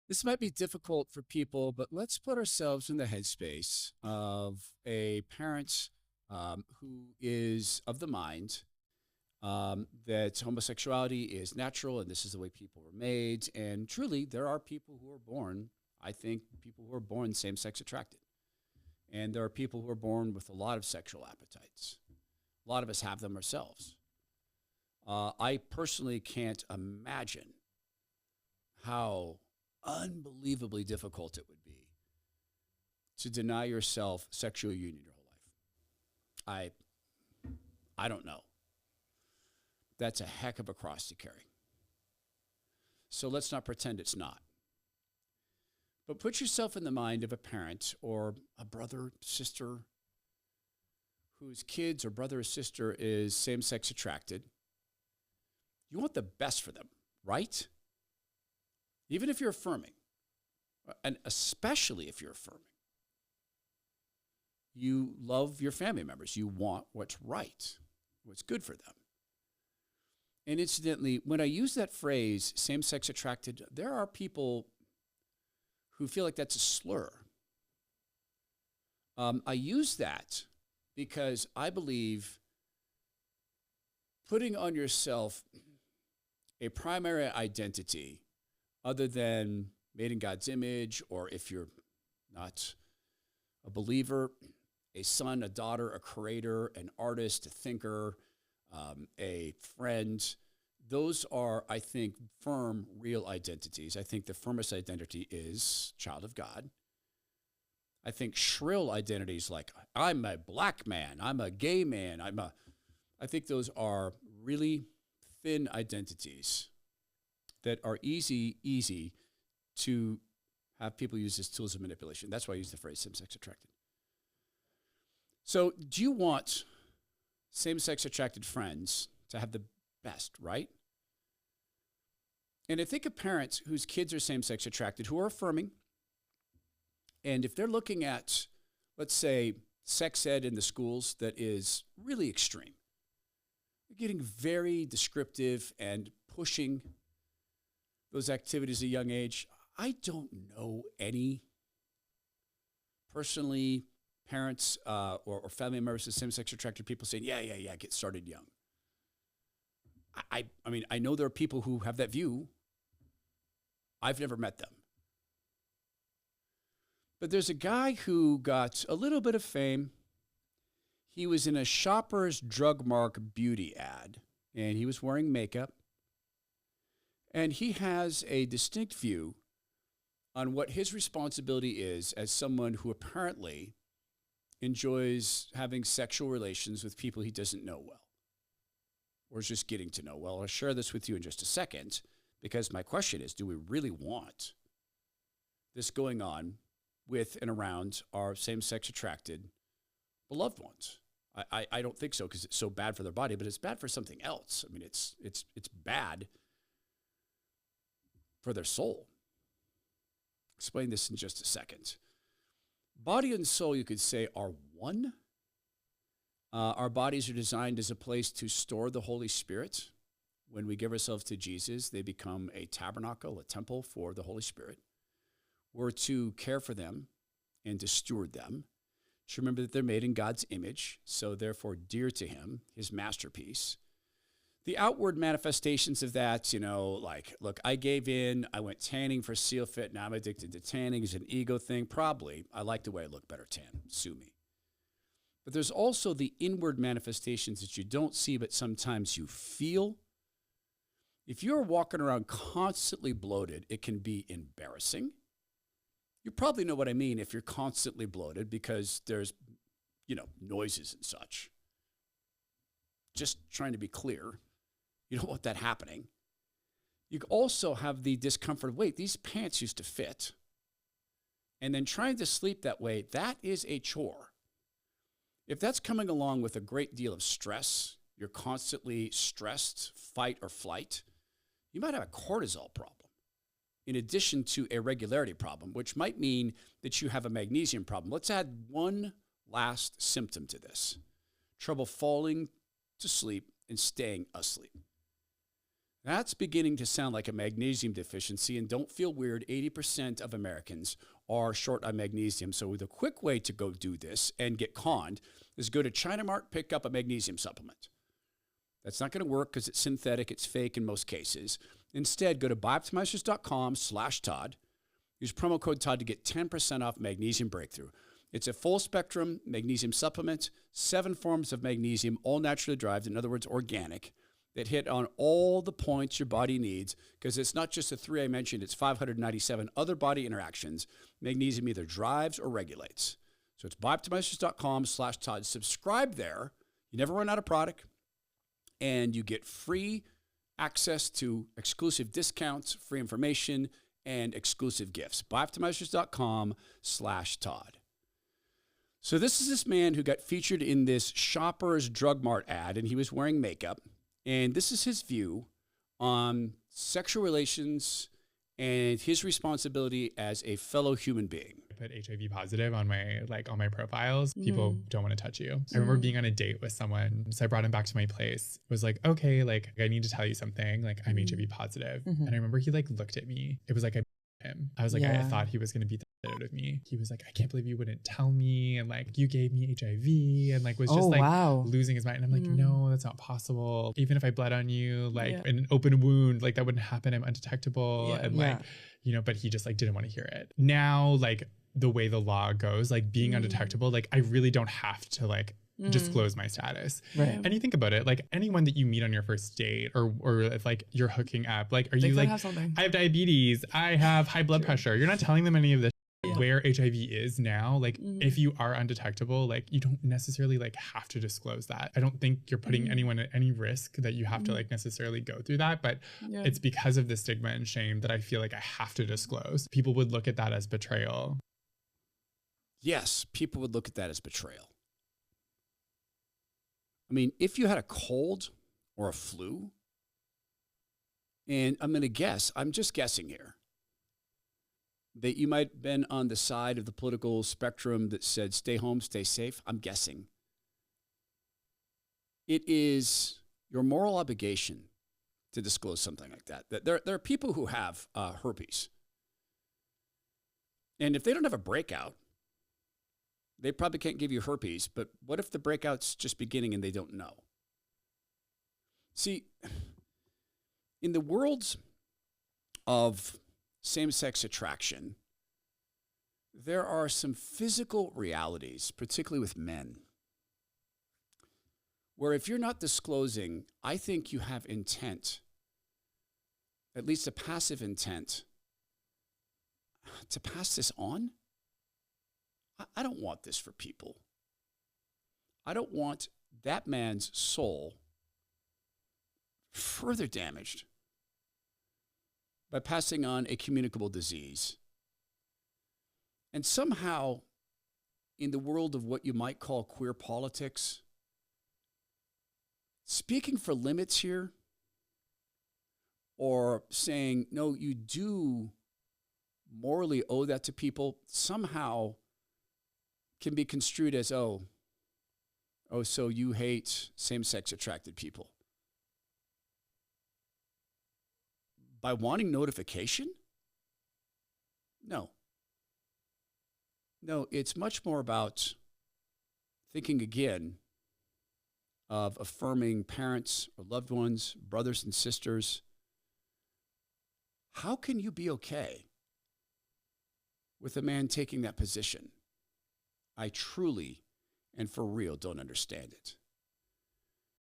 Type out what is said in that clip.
This might be difficult for people, but let's put ourselves in the headspace of a parent who is of the mind that homosexuality is natural and this is the way people were made. And truly, there are people who are born, I think, people who are born same sex attracted. And there are people who are born with a lot of sexual appetites. A lot of us have them ourselves. I personally can't imagine how unbelievably difficult it would be to deny yourself sexual union your whole life. I don't know. That's a heck of a cross to carry. So let's not pretend it's not. But put yourself in the mind of a parent or a brother, sister, whose kids or brother or sister is same-sex attracted. You want the best for them, right? Even if you're affirming, and especially if you're affirming. You love your family members. You want what's right, what's good for them. And incidentally, when I use that phrase, same-sex attracted, there are people who feel like that's a slur. I use that because I believe putting on yourself a primary identity other than made in God's image, or if you're not a believer, a son, a daughter, a creator, an artist, a thinker, a friend. Those are, I think, firm, real identities. I think the firmest identity is child of God. I think shrill identities like I'm a black man, I'm a gay man, I think those are really thin identities that are easy to have people use as tools of manipulation. That's why I use the phrase same-sex attracted. So do you want same-sex attracted friends to have the best, right? And I think of parents whose kids are same-sex attracted who are affirming. And if they're looking at, let's say, sex ed in the schools that is really extreme, getting very descriptive and pushing those activities at a young age, I don't know any personally parents or family members of same-sex attracted people saying, yeah, get started young. I mean, I know there are people who have that view. I've never met them. But there's a guy who got a little bit of fame. He was in a Shoppers Drug Mart beauty ad, and he was wearing makeup. And he has a distinct view on what his responsibility is as someone who apparently enjoys having sexual relations with people he doesn't know well or is just getting to know well. I'll share this with you in just a second because my question is, do we really want this going on with and around our same-sex attracted beloved ones? I don't think so because it's so bad for their body, but it's bad for something else. I mean, it's bad for their soul. Explain this in just a second. Body and soul, you could say, are one. Our bodies are designed as a place to store the Holy Spirit. When we give ourselves to Jesus, they become a tabernacle, a temple for the Holy Spirit. We're to care for them and to steward them. To remember that they're made in God's image, so therefore dear to him, his masterpiece. The outward manifestations of that, like, look, I gave in, I went tanning for Seal Fit, now I'm addicted to tanning. Is an ego thing? Probably. I like the way I look better tan. Sue me. But there's also the inward manifestations that you don't see, but sometimes you feel. If you're walking around constantly bloated, it can be embarrassing. You probably know what I mean if you're constantly bloated because there's, noises and such. Just trying to be clear. You don't want that happening. You also have the discomfort of, wait, these pants used to fit. And then trying to sleep that way, that is a chore. If that's coming along with a great deal of stress, you're constantly stressed, fight or flight, you might have a cortisol problem in addition to a regularity problem, which might mean that you have a magnesium problem. Let's add one last symptom to this. Trouble falling to sleep and staying asleep. That's beginning to sound like a magnesium deficiency, and don't feel weird. 80% of Americans are short on magnesium. So the quick way to go do this and get conned is go to China Mart, pick up a magnesium supplement. That's not going to work because it's synthetic, it's fake in most cases. Instead, go to bioptimizers.com/Todd. Use promo code Todd to get 10% off Magnesium Breakthrough. It's a full spectrum magnesium supplement, 7 forms of magnesium, all naturally derived, in other words, organic, that hit on all the points your body needs, because it's not just the 3 I mentioned, it's 597 other body interactions magnesium either drives or regulates. So it's bioptimizers.com/Todd. Subscribe there. You never run out of product, and you get free access to exclusive discounts, free information, and exclusive gifts. Bioptimizers.com/Todd. So this is this man who got featured in this Shoppers Drug Mart ad, and he was wearing makeup. And this is his view on sexual relations and his responsibility as a fellow human being. I put HIV positive on my profiles. People don't want to touch you. I remember being on a date with someone. So I brought him back to my place. It was like, okay, like I need to tell you something. Like I'm HIV positive. And I remember he like looked at me. It was like I him. I was like, I thought he was going to beat the shit out of me. He was like, I can't believe you wouldn't tell me. And like, you gave me HIV, and like was just losing his mind. And I'm like, no, that's not possible. Even if I bled on you, like in an open wound, like that wouldn't happen. I'm undetectable. And like, you know, but he just like didn't want to hear it. Now, like the way the law goes, like being undetectable, like I really don't have to like disclose my status. Right. And you think about it, like anyone that you meet on your first date or if like you're hooking up, like, are you like, I have diabetes, I have high blood pressure. You're not telling them any of this. Where HIV is now, like if you are undetectable, like you don't necessarily like have to disclose that. I don't think you're putting anyone at any risk that you have to like necessarily go through that, but it's because of the stigma and shame that I feel like I have to disclose. People would look at that as betrayal. Yes, people would look at that as betrayal. I mean, if you had a cold or a flu, and I'm going to guess, I'm just guessing here, that you might have been on the side of the political spectrum that said, stay home, stay safe. I'm guessing. It is your moral obligation to disclose something like that. There are people who have herpes. And if they don't have a breakout, they probably can't give you herpes. But what if the breakout's just beginning and they don't know? See, in the world of same-sex attraction, there are some physical realities, particularly with men, where if you're not disclosing, I think you have intent, at least a passive intent, to pass this on. I don't want this for people. I don't want that man's soul further damaged by passing on a communicable disease. And somehow, in the world of what you might call queer politics, speaking for limits here, or saying, no, you do morally owe that to people, somehow can be construed as, oh, so you hate same-sex attracted people. By wanting notification? No. No, it's much more about thinking again of affirming parents or loved ones, brothers and sisters. How can you be okay with a man taking that position? I truly and for real don't understand it.